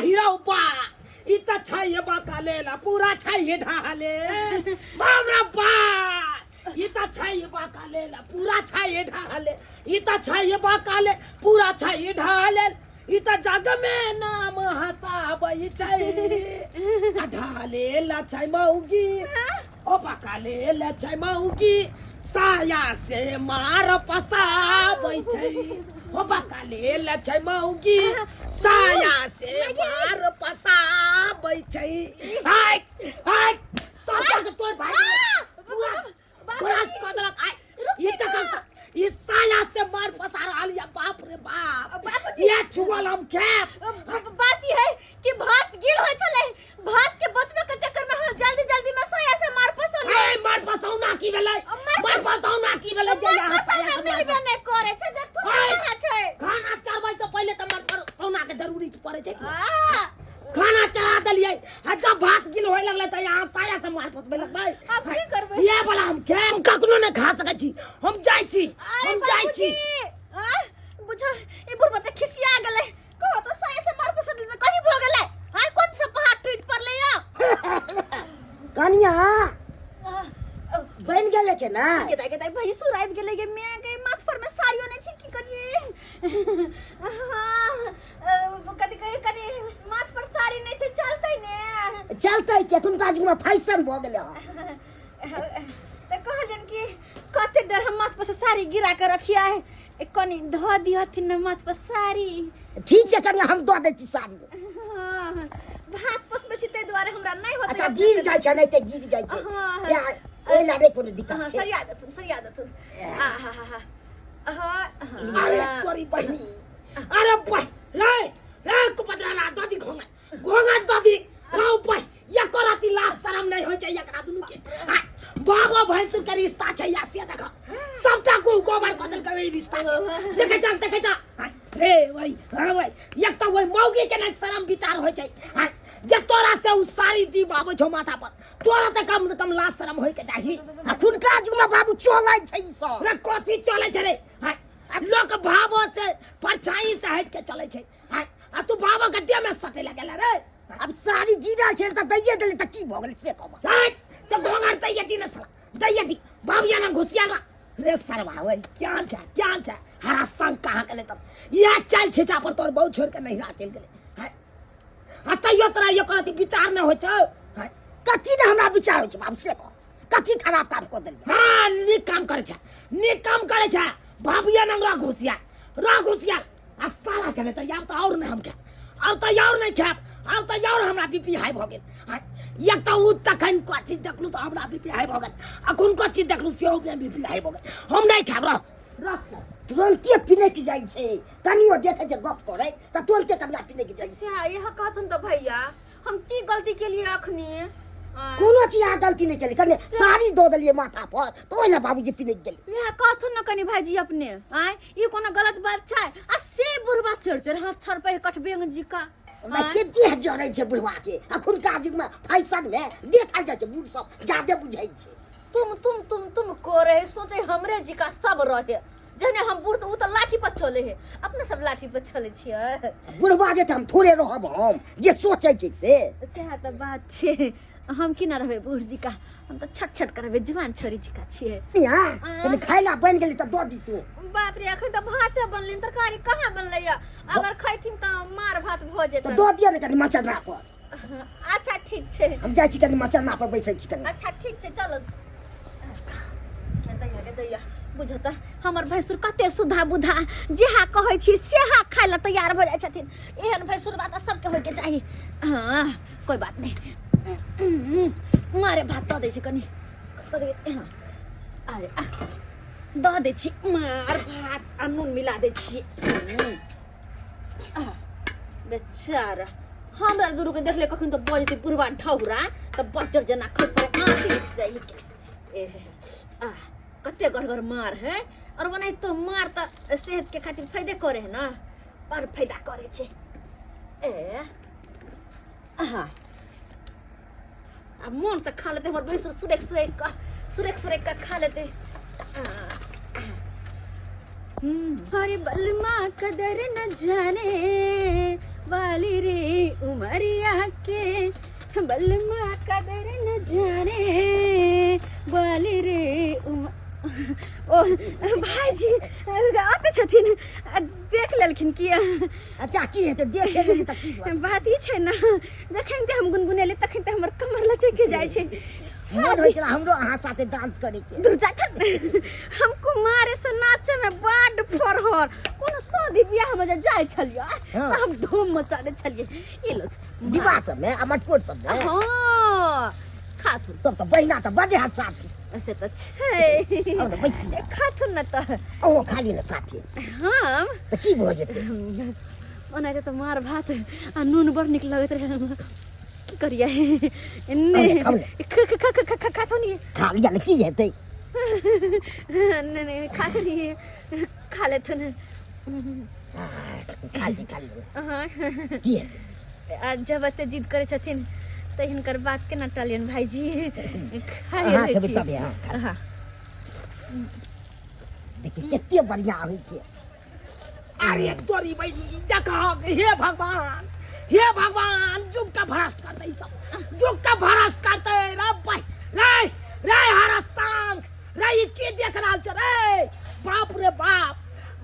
हीरा बा इता छाये बा कालेला पूरा छाये ढाले बाबरा बा इता छाये बा कालेला पूरा छाये ढाले इता छाये बा काले पूरा छाये ढाले इता जग में नाम हसा बई छाये ढाले ला छाय मौगी ओ बा काले ला छाय मौगी साया से मार पसा बई छाय ओ बा काले ला छाय मौगी साया से मार पसा बई छाय हाय हाय सब तोर भाई पूरा खुरास को दलक आय ये तक ये साया से मार फसा रहा लिया बाप रे बाप ये छुगल हम खेप बात ये है कि भात गिल हो चले भात के बचबे के चक्कर में हम जल्दी जल्दी में साया से मार फसौले ए मार फसौ ना की भेलै मार फसौ ना की भेलै जे यहाँ साया मिलबे नै करे छै देख तू कहां छै खाना चढ़बै से पहले त मार फसौना के जरूरी पड़े छै खाना चढ़ा दलिए जब भात गिल होय लगले त यहाँ साया से मार फसबे लगबै अब की करबै ये वाला हम खेप कखनो नै खा सकै छी हम जाइ छी बुझा ए बुढ़बा त खिसिया गेलै कहो त साया से मार फसल कहीं भ गेलै हाय कोन से पहाड़ टूट पड़ले या कनिया बन गेले के ना के दाई भाई सुराइब गेले गे मैं गई माथ पर में साड़ियो नै छी की करिए कदी कदी माथ पर साड़ी नै से चलतै ने चलतै के तुमका जुमा फैशन भ गेले त कहलन कि कते देर हम माथ पर से साड़ी गिरा के रखिया है एक कनी ध दिहथिन न माथ पर साड़ी ठीक छै कनिया हम दऽ दै छी साड़ी भात पसबे छी तै द्वारे हमरा नै होत अच्छा गिर जाय छै नै त गिर जाय छै या ओइ लाडे कोनो दिक्कत छै सरिया दथुन अरे तोरी बहिनी अरे भाई ले कुपतरा ना ददी घोंगट ददी लाओ भाई या कराती लाज शरम नहीं होय छै एकरा दुनु के बाबा भैंसुर के रिश्ता छै या से देखा सबटा को गोबर कतल के रिश्ता देखे जा रे भाई हां भाई एक त वही मौगी के नै शरम विचार होय छै जे तोरा से उ सारी दी बाबू छौ माथा पर तोरा त कम से कम लाज शरम होय के चाही खुनका जुमा बाबू चलै छै ई सब रे कथि चलै छै रे लोक भावो से परछाई से हट के चलै छै आ तू बाबा के देह में सटे लगेला रे अब साड़ी गिरा छै त दैये देले त की भ गेलै से कहब तो घोंगट दैये दी न दैये दी बाबूया ना घुसिया रे सरवा ओए क्या छ हरा संग कहां के ले तब ये चल छिचा पर तोर बहुत छोड़ के नहीं रहा चल गेले है तैयो तोरा ये कहती विचार न होय छौ कथि ने हमरा विचार होय छै बाबू से कह कथि खराब काम कर देल हां नीक काम करे छ बाबूया ना घुसिया आ साला के त यार तो और न हम खा अब तो यार नहीं खाब अब तो यार हमरा बीपी हाई भ गेल एक त उ तखन को चीज देखलु त हमरा बीपी हाई भ गेल अखन को चीज देखलु से ओ बीपी हाई भ गेल हम नहीं खाब रख तुरंते पीने की जाई छै तनियो देखे जे गप करे त तुरंते कनिया पीने की जाई छै से यह कहथुन त भैया हम की गलती के लिए अखनी कोनो चीज आ गलती नहीं केली कने साड़ी दो देलिए माथा पर तो ओला बाबूजी पीने गेल यह कहथुन न कनी भाईजी अपने आय ई कोनो गलत बात छै आ से बुढ़वा चढ़ हाथ छड़ पे कटबेंग जी का मैं केते जड़ै छै बुढ़वा के अखन का युग में फैशन में देखा जाय छै बूढ़ सब ज्यादा बुझै छै तुम करे सोचे हमरे जी का सब रहे जने हम बूढ़ तो उ त लाठी पर चले है अपने सब लाठी पर चले छियै बुढ़वा जे हम थोड़े रहब हम जे सोचै छै से त बात छै हम की ना रहबे बूढ़ जी का हम तो छट करबे जवान छोरी जी का छियै तने खाइला बन गेली त दो दी तू बाप रे अखन त भात बनले तरकारी कहां बनले या अगर खैथिन त मार भात भ जेत त दो दिया ने कनी मचना पर अच्छा ठीक छै हम जाइ छी कनी मचना पर बैठै छी कनी अच्छा ठीक छै चलो दैया बुझो त हमर भैंसुर कते सुधा बुधा जेहा कहै छी सेहा खाय ल तैयार भ जाय छथिन एहन भैंसुर बात सबके होय के चाही हां कोई बात नहीं मारे भात द दै छी कनी अरे द दै छी मार भात आ नून मिला दै छी बेचारा हमरा दुरु के देखले कखन तो बजते बुढ़वा ढौरा त बच्चर जना खस पर आंटी जाई के कते घर मार है और बनाई तो मार त सेहत के खातिर फायदे करे है ना पर फायदा करे छे अब मन से खा लेते हमर भैंस सुरेख का खा लेते अरे बलमा कदर न जाने वाली रे बलमा कदर न जाने बोले रे ओ भाईजी आते छथिन देख लेलखिन कि अच्छा की हेतै देखे लेली त की बात बात ई छै ना जखन ते हम गुनगुनेले तखन ते हमर कमर लचक जाय छै मन होइ छला हमरो अहाँ साथे डांस करे के दूर जाथन हम कुमार से नाचे में बड़ फरहर कोनो शादी बियाह में जे जाय छलियो त हम धूम मचाने छलिए ई लोग विवाह सब में आ मटकोर सब में हां खाथुन तब त बहिना त बड़े हाथ साथी ऐसे तो छै और बैठ ले खाथुन न त ओ खाली न साथी हम त की भ जेतै ओनाते तो मार भात आ नून बड़ निक लगत रहे की करिए इन्ने खाथुन खा लिया न की हेतै नहीं खाथुन खा लेथुन खा ले हां की हेतै आज जब ते जिद करे छथिन त हिनकर बात केना टालियन भाईजी खा हाँ ले खेबै तबे हाँ देखिए केते बढ़िया होइ छै अरे तोरी बहनी देखा हे भगवान जुग का भ्रष्ट करते सब जुग का भ्रष्ट करते रे भाई रे रे हरसंग रे ई के देख रहल छ रे बाप रे बाप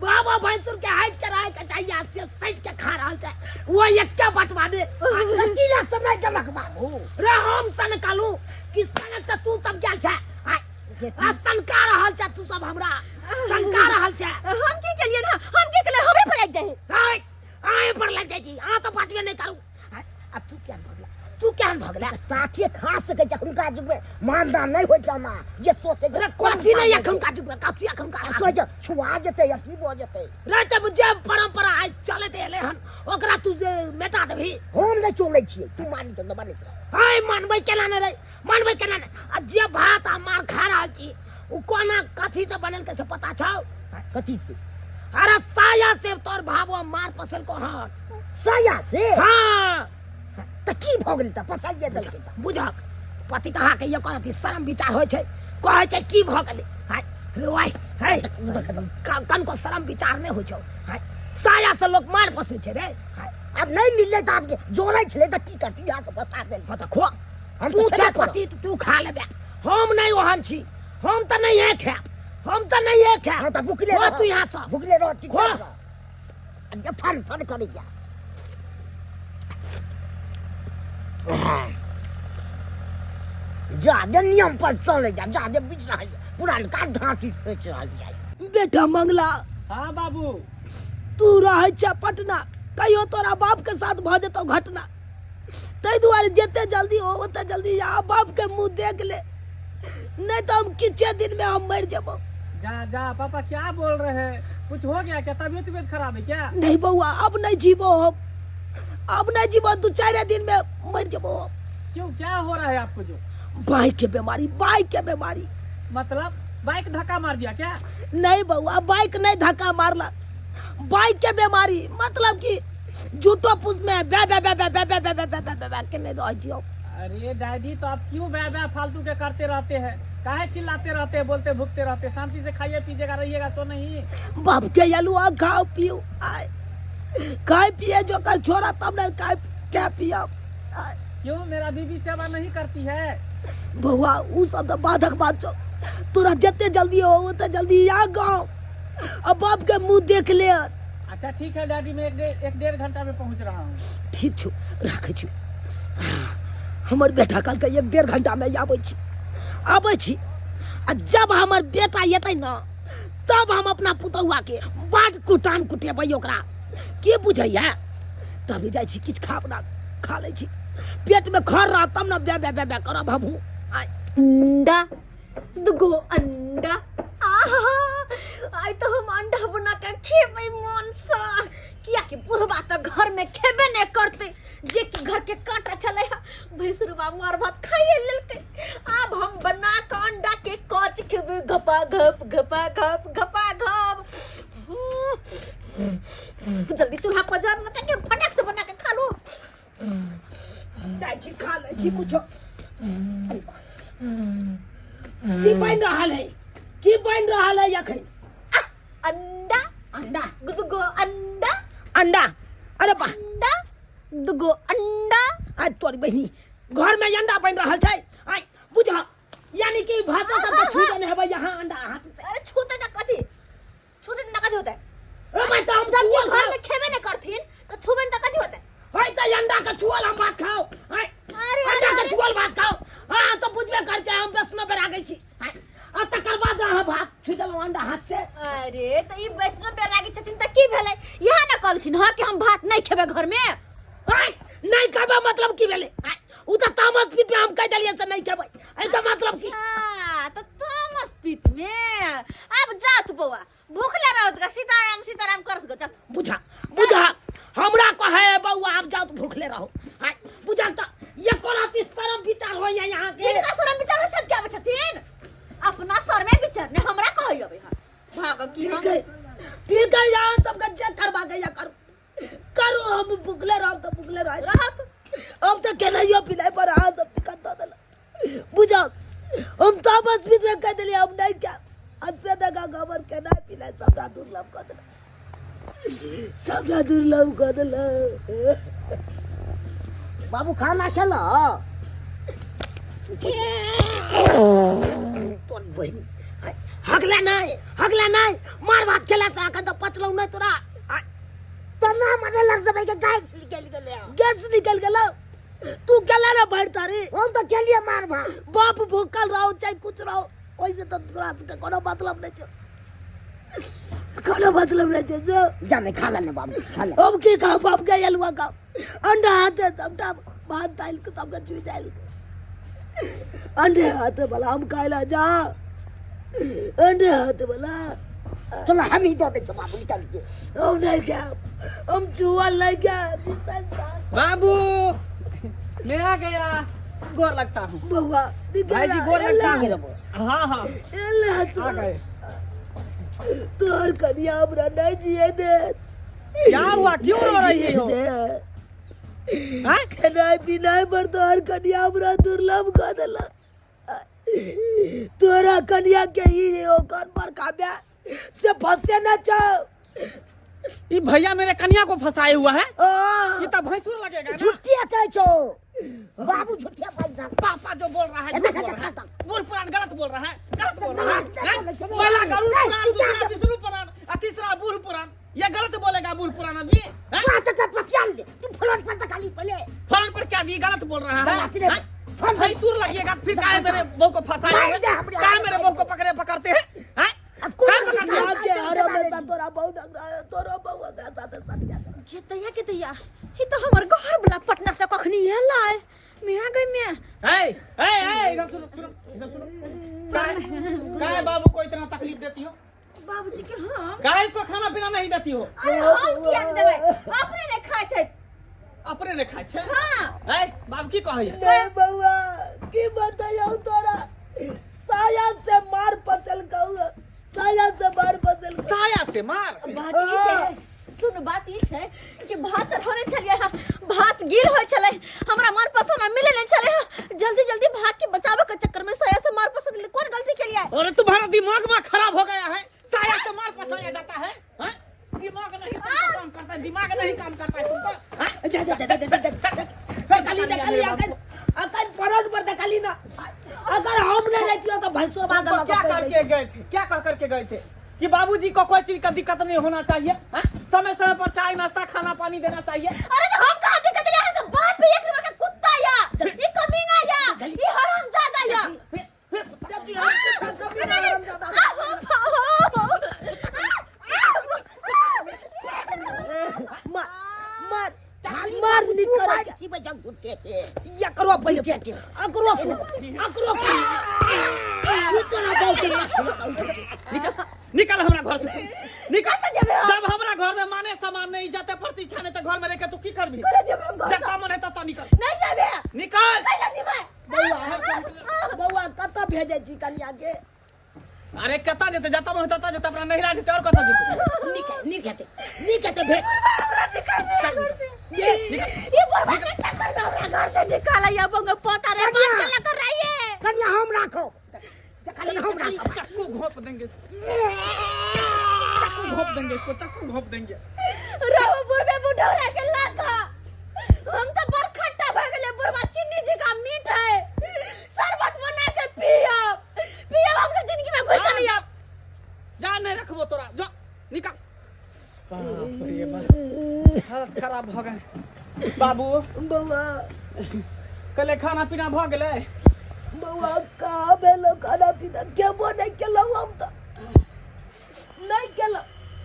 बाबा भैंसुर के हाइट के रहे के चाहिए से सज के खा रहल छ वो एक के बटवा दे किला से नहीं जमक बाबू रे हम सन कालू कि सन त तू सब गेल छ आ सनका रहल छ तू सब हमरा सनका रहल छ हम की केलिए ना हम की केलिए हमरे पर लग जाए आए पर लग जाइ छी आ त बात में नहीं करू अब तू क्या भगला साथे खा सके छ हुनका जुग में मानदान नहीं होय छ ना जे सोचे रे कोथी नहीं अखन का जुग में काथी अखन का सोच छुआ जेते या की भ जेते रे तब जे परंपरा आज चलते एले हन ओकरा तू जे मेटा देबी हम नहीं चोले छियै तू मानी छ न मानी हाय मानबै केना ने रे मानबै केना ने आ जे भात आ मार खा रहल छी उ कोना कथी से बनल के से पता छौ कथी से अरे साया से तोर भाबो मार पसल को हन साया से हां त की भ गेल त पसाइए देलकै त बुझक पति कहा के ये कहती शर्म विचार होय छै कहै छै की भ गेलै हाय रे ओय हाय कन को शर्म विचार नहीं होय छौ हाय साया से लोग मार पसै छै रे हाय अब नहीं मिलले त आप जोड़ै छले त की करती यहां से बता दे पता खो हम तू छे पति तू खा लेबे हम नहीं ओहन छी हम त नहीं है खाब हम त नहीं है खाब हां त भुखले रह तू यहां से भुखले रह ठीक है अब फन फन कर जा जा नियम पर चले जा बीच रह पुरान का ढांची सोच रही बेटा मंगला हाँ बाबू तू रह छ पटना कहियो तोरा बाप के साथ भ जतो घटना तै दुआरे जते जल्दी हो ओते जल्दी आ बाप के मुंह देख ले नहीं तो हम किछे दिन में हम मर जेबो जा जा पापा क्या बोल रहे हैं कुछ हो गया क्या तबीयत खराब है क्या नहीं बउआ अब नहीं जीवो हम अब नहीं जीवो 2-4 दिन में मर जेबो क्यों क्या हो रहा है आपको जो बाइक के बीमारी मतलब बाइक धक्का मार दिया क्या नहीं बउआ बाइक नहीं धक्का मारला बाइक के बीमारी मतलब कि झूठो पुस में बे के नहीं रह जियो अरे डैडी तो आप क्यों बे फालतू के करते रहते हैं काहे चिल्लाते रहते हैं बोलते भुगते रहते हैं शांति से खाइए पीजिएगा रहिएगा सो नहीं बाप के यलुआ खाओ पियो आए खाए पिए जो कर छोड़ा तब ने खाए क्या पिया क्यों मेरा बीबी सेवा नहीं करती है बउआ उ सब तो बाधक बात छो तोरा जते जल्दी हो ओते जल्दी आ गाँव अब बाप के मुंह देख ले अच्छा ठीक है डैडी मैं 1-1.5 घंटा में पहुंच रहा हूँ ठीक छो रखे छी हमर बेटा कल के 1-1.5 घंटा में आबै छी आ जब हमर बेटा एतै न तब हम अपना पुतौआ के बाट कुटान कुटेबै ओकरा के बुझैया तभी जाइ छी किछ खा लै छी पेट में खर रह तब न बे करब हमहूँ अंडा दुगो अंडा आई तो हम अंडा बना के खेबै मन से किया कि बुढ़वा तो घर में खेबे नहीं करते जे कि घर के कांटा चले भैंसुरवा मार भात खाइए लेलके अब हम बना के अंडा के कच खेबै घपा घप जल्दी चूल्हा पर जा मत के फटक से बना के खा लो जाइ छी खा लै छी कुछो की बन रहल है अखन अंडा अंडा दुगो अंडा अरे बा अंडा दुगो अंडा आज तोरी बहनी घर में अंडा बन रहा है आई बुझा यानी कि भातो सब छू देने है यहाँ अंडा हाथ से अरे छूते ना कथी छूते ना कथी होता है ए भाई तो हम जब छुअल घर में खेबे न करथिन तो छूबे न कथी होता है है तो अंडा का छुअल हम भात खाओ आई अरे अंडा का छुअल भात खाओ हां तो बुझबे कर चाहे हम वैष्णव पर आ गई छी आई आ तकर बाद अहाँ भात छू देलहुँ अंडा हाथ से अरे तो ई वैष्णव बैरागी छथिन त की भेलै यहाँ न कहलखिन हां कि हम भात नहीं खेबे घर में आई नहीं खाबे मतलब की भेले आई उ त तामस पीत में हम कह देलिए से नहीं खेबै एका मतलब की हां तो तामस पीत में अब जात बौआ भूखले रहत का सीताराम सीताराम करत गो जात बुझा बुझा हमरा कहे बउआ आप जाओ तो भूखले रहो आई बुझा त ये कोराती शर्म विचार हो यहाँ के इनका शर्म विचार सब क्या छथिन अपना सर में विचारने हमरा कहै अबे हां भाग की ठीक है यहाँ सबका चेक करवा के या करो हम भूखले रहो तो भूखले रहो रहत अब तो केनाइयो पिलाई पर आ सब दिक्कत दे बुझा हम तामस पीत में कह दिलिए हम नहीं क्या अच्छे दगा गोबर के ना पिलाई सबरा दुर्लभ कर दिला सबरा दुर्लभ कर दिला बाबू खाना खेलो तोर बहिन हगला नहीं मार भात खेला से आका तो पचलौ नहीं तोरा तना मने लग जबै के गैस निकल गेलो तू केला ना बैठता रे हम तो के लिए मार भा बाप भूखल रहो चाहे कुछ रहो वैसे तो तोरा से कोनो मतलब नहीं छे कोनो मतलब नहीं छे जो जाने खा लेने बाबू खा ले अब की खाओ बाप के अलवा का अंडा हाथ सबटा भात दाल के सबका चुई दाल अंडे हाथ वाला हम खाइला जा अंडे हाथ वाला चलो हम ही दो दे बाबू निकाल के हम नहीं क्या हम चुअल नहीं क्या बाबू मैं आ गया गोर लगता हूँ बउआ भाई जी गोर लगता मेरे हूँ बो हाँ हाँ आ गए तोर कन्या हमरा नहीं जिए दे क्या हुआ क्यों रो रही हो हाँ? खाना पीना पर तोर कन्या हमरा दुर्लभ कर देला तोरा कन्या के ही ओ कान पर खाब्या से फंसे न चाहो ये भैया मेरे कन्या को फंसाए हुआ है आ, ये तो भैंसुर लगेगा ना झूठिया कह छो बाबू झूठिया पैसा पापा जो बोल रहा है झूठ बोल रहा है बूढ़ पुराण गलत बोल रहा है हैं? पहला गरुड़ पुराण दूसरा विष्णु पुराण और तीसरा बूढ़ पुराण ये गलत बोलेगा बूढ़ पुराण आदमी हैं? बात का पतियाल दे तू फ्लोट पर तकाली पहले फोन पर क्या दी गलत बोल रहा है गलत नहीं। हैं? भैंसुर लगेगा फिर काहे मेरे बहू को फंसाए नहीं दे, अपने काहे आप मेरे बहू को पकड़ते हैं हैं? अब कौन काहे सी पकड़ते हैं? बात आज हरो में तोरा बहु डग रहा है तोरा बहु अगला साथे सट गया ये दैया के दैया ये तो हमर घर वाला पटना से कखनी हेला है मैं आ गई मैं इधर सुनो काहे बाबू को इतना तकलीफ देती हो बाबूजी के हम काहे इसको खाना पीना नहीं देती हो अरे हम किया न देबै अपने ने खाय छै अपने ने खाए छे हां बाबू की कहैया नहीं बउआ की बताइयो तोरा साया से मार फसल कहू साया से मार फसल साया से मार बात ई छै सुन बात ई छै कि भात होने छलिए भात गिल होय छले हमरा मार पसंद मिले नहीं छले जल्दी भात के बचावे के चक्कर में साया से मार पसंद कौन गलती के लिए अरे तुम्हारा दिमाग में खराब हो गया है साया से मार पसाया जाता है हैं? दिमाग नहीं काम करता है दिमाग नहीं काम करता है तुमका हैं? दकाली अकन परोड पर दकाली ना अगर हम नहीं रहती तो भैंसुर भाग तुमको क्या करके गए थे क्या कह करके गए थे कि बाबूजी को कोई चीज का दिक्कत नहीं होना चाहिए हैं? समय समय पर चाय नाश्ता खाना पानी देना चाहिए अरे तो हम कहां दिक्कत ले है तो बाप पे एक नंबर का कुत्ता या ये कमीना या ये हरामजादा या मार निकल की बजा घुटते थे या करो पहले अकरो इतना दौड़ के निकल हमरा घर से निकल जब हमरा घर में माने सामान नहीं जाते प्रतिष्ठा नहीं तो घर में रह के तू की करबी जता मन है तता निकल नहीं जाबे निकल कैला जीवे बउआ कत भेजे छी कन्या के अरे कता जेते जता मन तता जता अपना नहिरा जेते और कता जेते निकते भेट हमरा निकाल घर से ये बर्बाद के चक्कर में हमरा घर से निकाला या बंग पोता रे बात कला कर रही है कन्या हम राखो कन्या हम राखो चक्कू घोप देंगे चक्कू घोप देंगे रावपुर में बुढ़ौरा के लाका हम तो बरखट्टा भ गेले बुढ़वा चिन्नी जी का खराब भ गए बाबू बउआ कले खाना पीना भ गेलै बउआ का भेलो खाना पीना केबो नहीं केलो हम तो नहीं केलो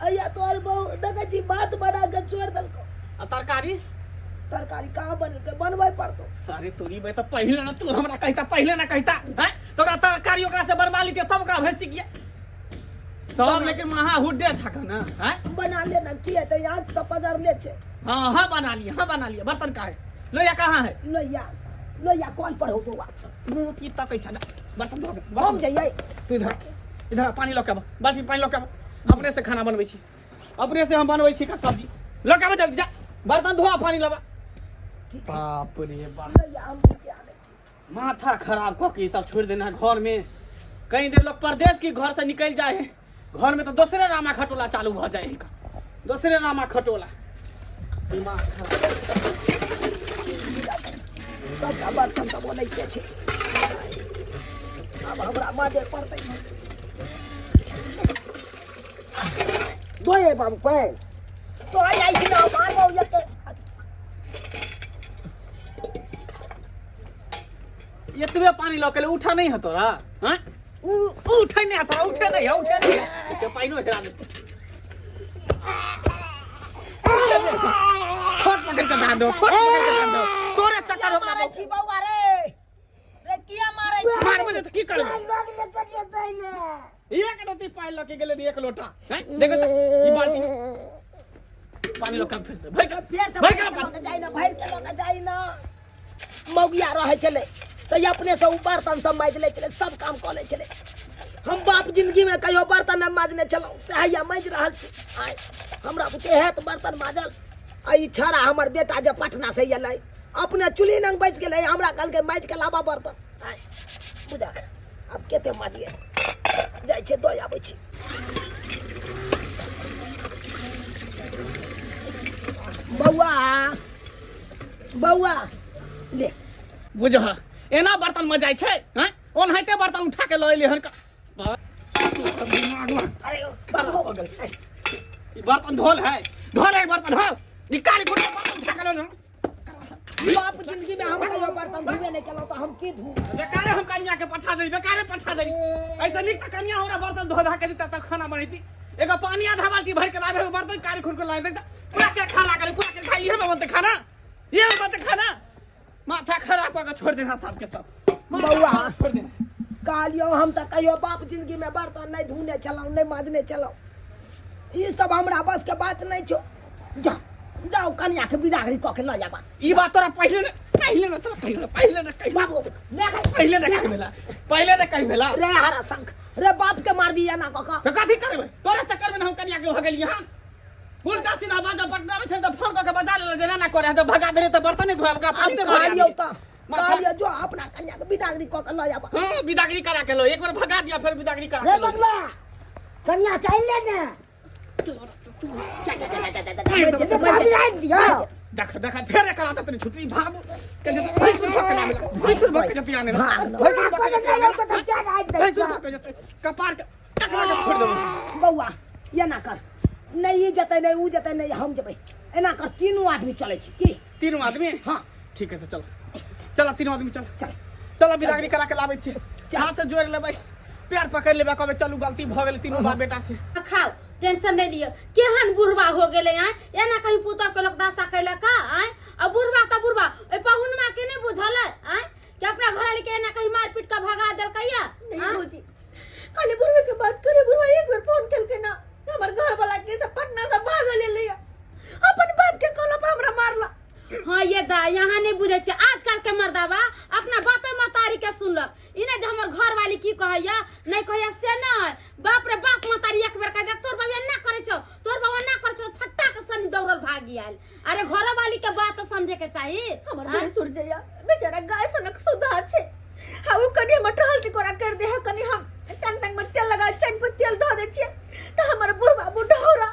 अया तोर बहू देखै छी बात बना के छोड़ देलको आ तरकारी तरकारी कहाँ बन के बनबै पड़तो अरे तोरी बे तो पहले ना तू हमरा कहता पहले ना कहता हैं तोरा तरकारी ओकरा से बनवा ली तब ओकरा भेजती किया सब लेकिन महा हुड्डे छका ना हैं बना लेना किया तो यहाँ तो पजार ले छे हां बना लिया बर्तन का है लोया कहां है लोया कॉल पर हो बउआ मुंह की तकै छ बर्तन धो हम जाइए तू इधर पानी ल के आब बाल्टी पानी ल के आब अपने से खाना बनबै छी अपने से हम बनबै छी का सब्जी ल के आब जल्दी जा बर्तन धो पानी लबा बाप रे बाप लोया हम के आने छी माथा खराब कऽ के ई सब छोड़ देना घर में कहीं देर लोग परदेश की घर से निकल जाए है घर में तो दूसरे रामा खटोला चालू भ जाए है दूसरे रामा खटोला दिमाग खराब सबका बर्तन तो बोलै के छे अब हमरा माजे पड़तै दोए बाबू पे तो आई छी ना मारबो ये ये तुम्हें पानी लऽ के ले उठा नहीं है तोरा हैं उठे नहीं आता उठे नहीं के पानी हेरा दे छोट पकड़ के डाल दो तोरे चक्कर हमरा मारै छी बउआ रे किया मारै छी मारबे त की करबे लोग ले करिए तैले एक रत्ती पानी लऽ के गेले एक लोटा हैं देखो त ई बाल्टी पानी लऽ के फिर से भर के भर के लोग जाई ना मौगिया रहे चले तो अपने से बर्तन सब माज ले चले सब काम कर ले चले हम बाप जिंदगी में कहियो बर्तन न माजने चलो सहाया माज रहल छी आय हमरा बुते है तो बर्तन माजल आई छड़ा हमर बेटा जे पटना से एलै अपने चुली नंग बैस गेलै हमरा कल के माज के लाबा बर्तन आय बुझा अब केते माजिए जाय छे दो आबै छी बउआ ले बुझ एना बर्तन में जाय छै हैं ओनहिते बर्तन उठा के लऽ एले हन का अरे बाबा हो गेल ई बर्तन धोल है एक बर्तन हो निकाल के बर्तन उठा के लो बाप जिंदगी में हम कहियो बर्तन धुबे नहीं केलो तो हम की धू बेकारे हम कन्या के पठा दे ऐसा निक त कन्या हमरा बर्तन धो धा के देता त खाना बनैती एगो पानी आधा बाल्टी भर के लाबे बर्तन कारी खुर के ला देता पूरा के खाना करे पूरा के खाई ये में बनते खाना माथा खराब करके छोड़ देना सबके सब बउआ छोड़ देना कालियो हम त कहियो बाप जिंदगी में बर्तन नहीं धुने चलाऊ नहीं माजने चलाऊ ये सब हमरा बस के बात नहीं छो जाओ कन्या के बिदागरी क के ल जाबा ई बात तोरा पहले न कही बाबू पहले न कही भेला रे हरा शंख रे बाप के मार दिया ना कका तो कथी करबे तोरा चक्कर में हम कन्या के हो गेलिए हम उल्टा सीधा बात पटना में छै त फोन क के बजा ले जेना ना करे त भगा दे त बर्तन नहीं धोए ओकरा पानी नहीं भरे कालियो त कालियो जो अपना कन्या के बिदागरी क के ल जाबा हां बिदागरी करा के लो एक बार भगा दिया फिर बिदागरी करा रे के लो बदला कन्या कह ले ना देख फेर करा त तनी छुट्टी भागो के जे भैंसुर भक जति आने भैंसुर भक जति कपार के टकरा के फोड़ दो बउआ ये ना कर नहीं ये जते नहीं ऊ जते नहीं हम जबे एना कर तीनों आदमी चले छी की तीनों आदमी हां ठीक है तो चल तीनों आदमी चल बिदागरी करा के लाबै छी हाथ जोड़ लेबै पैर पकड़ लेबै कहबै चलू गलती भ गेल तीनों बाप बेटा से खाओ टेंशन नहीं लियो केहन बुढ़वा हो गेले हैं एना कहीं पुतब के लोग दासा कैला का हैं अब बुढ़वा ए पहुनमा के नहीं बुझल हैं कि अपना घर वाले के एना कहीं मार पीट के भगा देल कहिया नहीं भौजी खाली बुढ़वे के बात करे बुढ़वा एक बार फोन केल के ना हमर घर वाला के सब पटना से भाग ले लिया अपन बाप के कोला पे हमरा मारला हाँ ये दा यहाँ नहीं बुझे छे आजकल के मर्दावा अपना बापे मतारी के सुनलक इने जे हमर घर वाली की कहैया नहीं कहैया से ना बाप रे बाप मतारी एक बेर कह दे तोर बाबा ना करे छो तोर बाबा ना करे छो फट्टा के सनी दौड़ल भागी आयल अरे घर वाली के बात समझे के चाहिए हमर भाई सुरजैया बेचारा गाय सनक सुधा छे हाउ कनी हम टहल टिकोरा कर दे है कनी हम टंग में तेल लगा चैन पर तेल धो दे छिए त हमर बुढ़वा बुढ़ौरा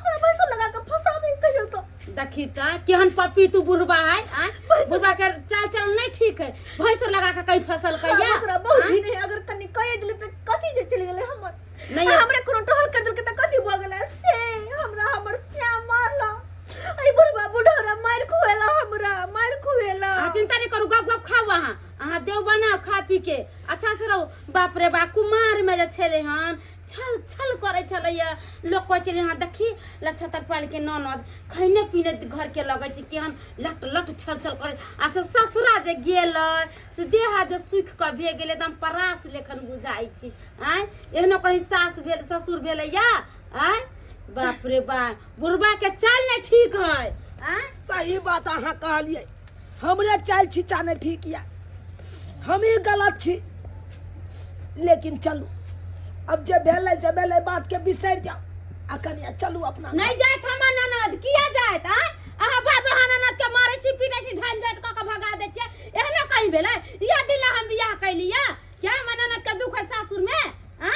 हमरा पैसा लगा के फसाबे कहियो तो देखी त केहन पपी तू बुढ़वा है बुढ़वा के चाल चल नहीं ठीक है भैंस लगा के कई फसल कहिया हमरा बहुत ही नहीं अगर कनी कह दिले त कथि जे चली गेले हमर नहीं हमरा कोनो टहल कर दिल के त कथि भ गेले से हमरा हमर श्याम मारला आई बुढ़वा बुढ़ौरा चिंता नहीं करू, गप गप खाओ वहाँ, अहाँ देव बनाओ खा पी के अच्छा से रहो। बाप रे बा, कुमार में जे छले हन छल छल करे छलैया, लोग कहे छले हाँ देखी लक्षतर पाल के ननद खैने पीने घर के लगे छै केहन लट लट छल छल करे। आ से ससुरा जे गेल से देहा जे सुख के भे गेल एकदम परास लेखन बुझाई छी। आय एहनो कहीं सास भेल ससुर भेलैया। आय बाप रे बा, बुढ़बा के चाल नहीं ठीक है। आय सही बात अहाँ कहलिए, हमरे चाल छिचा नहीं ठीक या, हम ही गलत छी। लेकिन चलू अब जे भेलै से भेलै, बात के बिसर जाओ आ कनिया चलू अपना नहीं जात हमर ननद किया जात। आ अहाँ बाप रे ननद के मारे छी पीने छी झंझट क के भगा दे छै, एहनो कहीं भेलै। या दिला हम बियाह कैलिया क्या हमर ननद के दुख है सासुर में। आ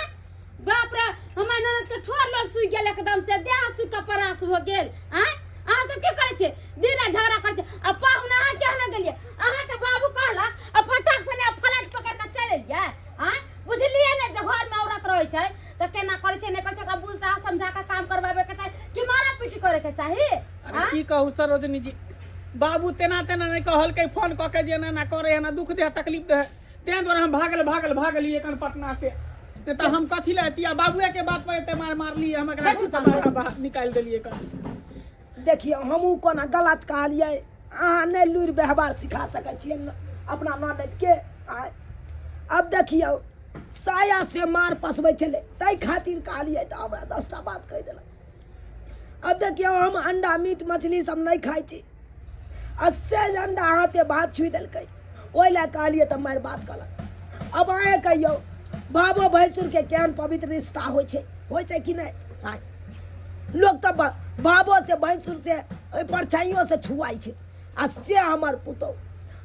बाप रे हमर ननद के ठोर लड़ सुई गेल एकदम से, देह सुई के परास हो गेल। आ अहाँ सब की करे छै, दिन झगड़ा करे छै। अब पाहुन अहाँ क्या न गेलिए, अहाँ के बाबू कहला अब फटाक से ने फ्लैट पकड़ के चले लिया। आ बुझलिए ने जे घर में औरत रहे छै त केना करे छै, ने कहै छै ओकरा बुझ समझा के काम करबाबे के चाही कि मारा पीटी करे के चाही। अरे की कहू सरोजनी जी, बाबू तेना तेना नहीं कहल के फोन क के जे ना करे है ना दुख दे तकलीफ दे, तें द्वारा हम भागल ये कन पटना से। नहीं तो हम कथी लेतिया, बाबुए के बात पर एते मार लिए, हम एकरा घर से बाहर निकाल देलिए कन। देखियो हमहू कोना गलत कहलिए, अहाँ नहीं लुरि व्यवहार सिखा सकै छियै अपना ननद के। अब देखियो साया से मार पसबै छलै, ताहि खातिर कहलिए तो हमरा 10टा बात कहि देलक। अब देखियो हम अंडा मीट मछली सब नहीं खाइ छी, अस्से अंडा हाथे भात छुई देलकै, ओहि लए कहलिए तो मारि बात कहलक। अब अहें कहियो बाबो भैंसुर के केहन पवित्र रिश्ता होइ छै कि नहीं। आय लोग तो बाबो से भैंसुर से परछाइयों से छुआई छै। आ से हमर पुतौ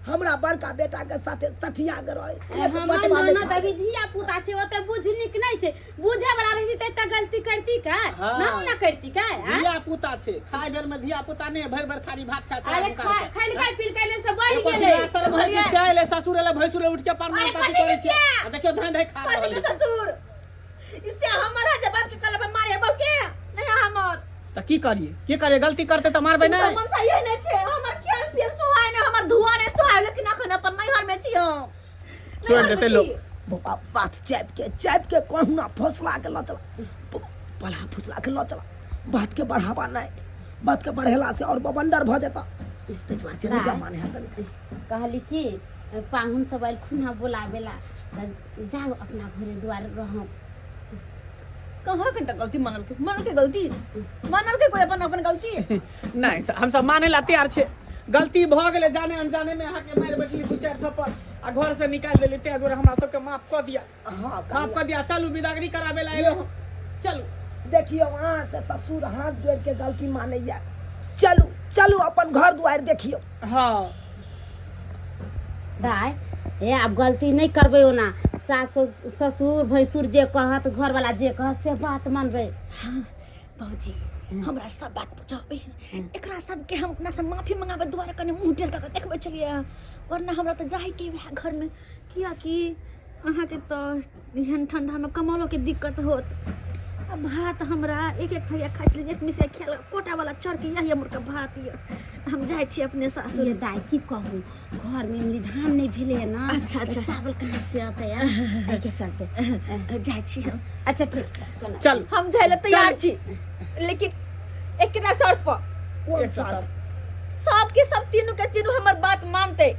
हमरा बड़का बेटा के साथे सठिया के रहे। हमर ननद अभी धिया पुता छै, ओते बुझनिक नहीं छै, बुझे वाला रही त गलती करती का ना करती का। धिया पुता छै, खाय बेर में धिया पुता ने भर भर थारी भात खा छै। अरे खाली खाई पील कैले से बढ़ गेले। सर भर के से आइले ससुर एले भैंसुर उठ के परना पाती करे छै। आ देखियो धान धाई खा रहल छै ससुर, इससे हमारा जवाब के कलम मारे बौ के नहीं हमर त की करिए गलती करते त मारबे ना। मन सही नहीं छे, हमर खेल फिर सोहाय ने, हमर धुआ ने सोहाय, लेकिन अखन अपन नैहर में छी हम। छोड़ देते लोग। बात चाप के कहूना फसला के ल चला, बड़ा फसला के ल चला, बात के बढ़ावा नहीं, बात के बढ़ेला से और बबंडर भ जाता। ते द्वार चले जा माने है तनी कहली कि पाहुन सब आइल खुना बोलावेला त जाओ अपना घरे द्वार रहम। कहाँ के गलती मानल के गलती मानल के कोई अपन गलती नहीं हम सब माने ला तैयार छे, गलती भ गेले जाने अनजाने में अहाँ के मार बैठली 2-4 थप्पड़ आ घर से निकाल देली, ते दुआरे हमरा सबके माफ क दिया। हां माफ क दिया, चलू विदागरी कराबे ला एलो, चलू। देखियो वहां से ससुर हाथ जोड़ के गलती मानैया, चलू अपन घर द्वार देखियो। हां दाय ए अब गलती नहीं करबे ओना, सास ससुर भैंसुर जे कहत घर वाला जे कहत से बात मानबे। हाँ बाबूजी हमरा सब बात पूछबे, एकरा सब के हम अपना से माफी मंगाबे द्वारा कने मुंह टेल के देखबे चलिए, वरना हमरा तो जाहि के वह घर में किया कि अहाँ के तो एहन ठंडा में कमलो के दिक्कत होत। अब भात हमरा एक थरिया खाइ छली, एक मिसे खेल कोटा वाला चढ़ के यही हमर का भात ये, हम जाय छी अपने सासुर। ये दाई की कहूँ घर में मेरी धान नहीं भेले है ना। अच्छा चावल कहाँ से आता है के चलते जाय छी हम। अच्छा ठीक चल हम जाय ले तैयार छी, लेकिन एक ना शर्त पर। कौन सा सब के सब तीनों के तीनों हमर बात मानते।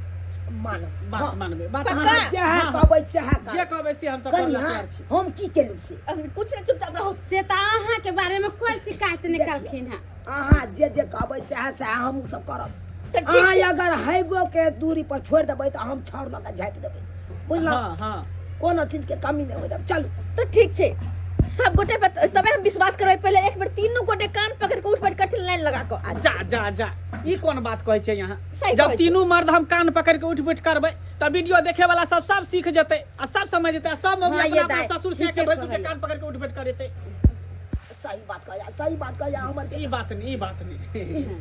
मानो बात मानबे, बात पक्का? मानबे। जे है कहबै से है जे कहबे से हम सब कनी करला हां तैयार छी। हम की केलु से कुछ नहीं, चुपचाप रहो। से तो अहाँ के बारे में कोई शिकायत नहीं करखिन है। अहाँ जे कहबै से है हम सब करब। तो ठीक अहाँ छै। अगर हैगो के दूरी पर छोड़ देबै तो हम छाड़ लगा झाँपि देबै, बुझलौ। हां हां कोनो चीज के कमी नहीं हो जाए। चलू तो ठीक छे, सब गोटे पे तबे हम विश्वास करबै। पहले एक बार तीनों गोटे कान पकड़ के उठ बैठ कर लाइन लगा को आ जा ई कोन बात कहै छै यहाँ। सही जब कहै छै। तीनू मर्द हम कान पकड़ के उठ बैठ करबै त वीडियो देखे वाला सब सीख जेतै आ सब समझ जेतै, सब मौगी हाँ, ये अपना दाई, ससुर से ठीके के भैंसुर के कहलियै। कान पकड़ के उठ बैठ करेतै। सही बात कह हमर के ई बात नहीं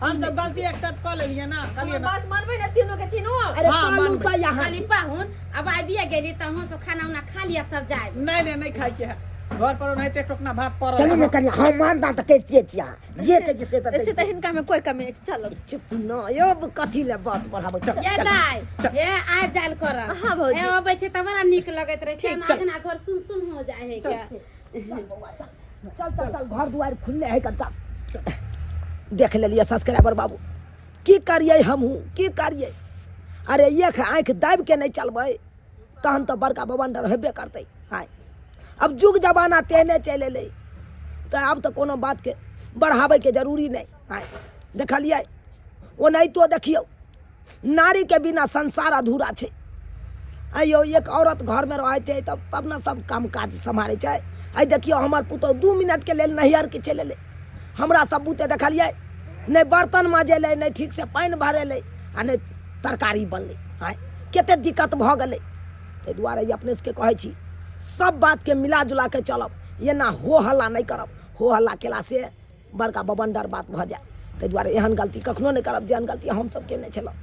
हम सब गलती एक्सेप्ट कर लेलिए ना, कहलिए ना। बात मानबै ना तीनों के तीनों। अरे हाँ, पालू मानबै। तो यहाँ खाली पाहुन अब आबिए गेली तो हम सब खाना उना खा लिया तब जाए। नहीं खाए के है। घर पर नहीं ते टोकना भात पर चलो ना कनिया हम मानदा त करिते छिया जे के जिसे त ऐसे तो हिनका में कोई कमी नहीं चलो चुप न यो कथी ले बात बढ़ाबो चल ये दाई ये आब जाल कर हाँ, भौजी। ए अबै छै त बड़ा नीक लगैत रहे छै ना घर सुन सुन हो जाए है क्या चल चल चल घर दुआर खुलले है कच्चा देख लेलिए सब्सक्राइबर बाबू की करिए हमहू की करिए अरे एक आँख दाबि के नहीं चलबै तहन तो बड़का बवंडर हेबे करते आय अब जुग जमाना तेहने चल एलै तो अब तो कोनो बात के बढ़ावे के जरूरी नहीं आय देखलिए ओ नहीं तो देखियो नारी के बिना संसार अधूरा छै अयो एक औरत घर में रहे छै तब ना सब काम काज संभाले छै आई देखियो हमर पुतौ 2 मिनट के लेल नैहर के चले ले हमरा सब बुते देखलिए नहीं बर्तन माजेले नहीं ठीक से पानी भरेले आ नहीं तरकारी बनले आय कते दिक्कत भ गेलै ताहि दुआरे अपने से कहै छी सब बात के मिला जुला के चलब एना हो हल्ला नहीं करब हो हल्ला केला से बड़का बबंडर बात भ जाए ताहि दुआरे एहन गलती कखनो नहीं करब जेहन गलती हम सब केने छलहुँ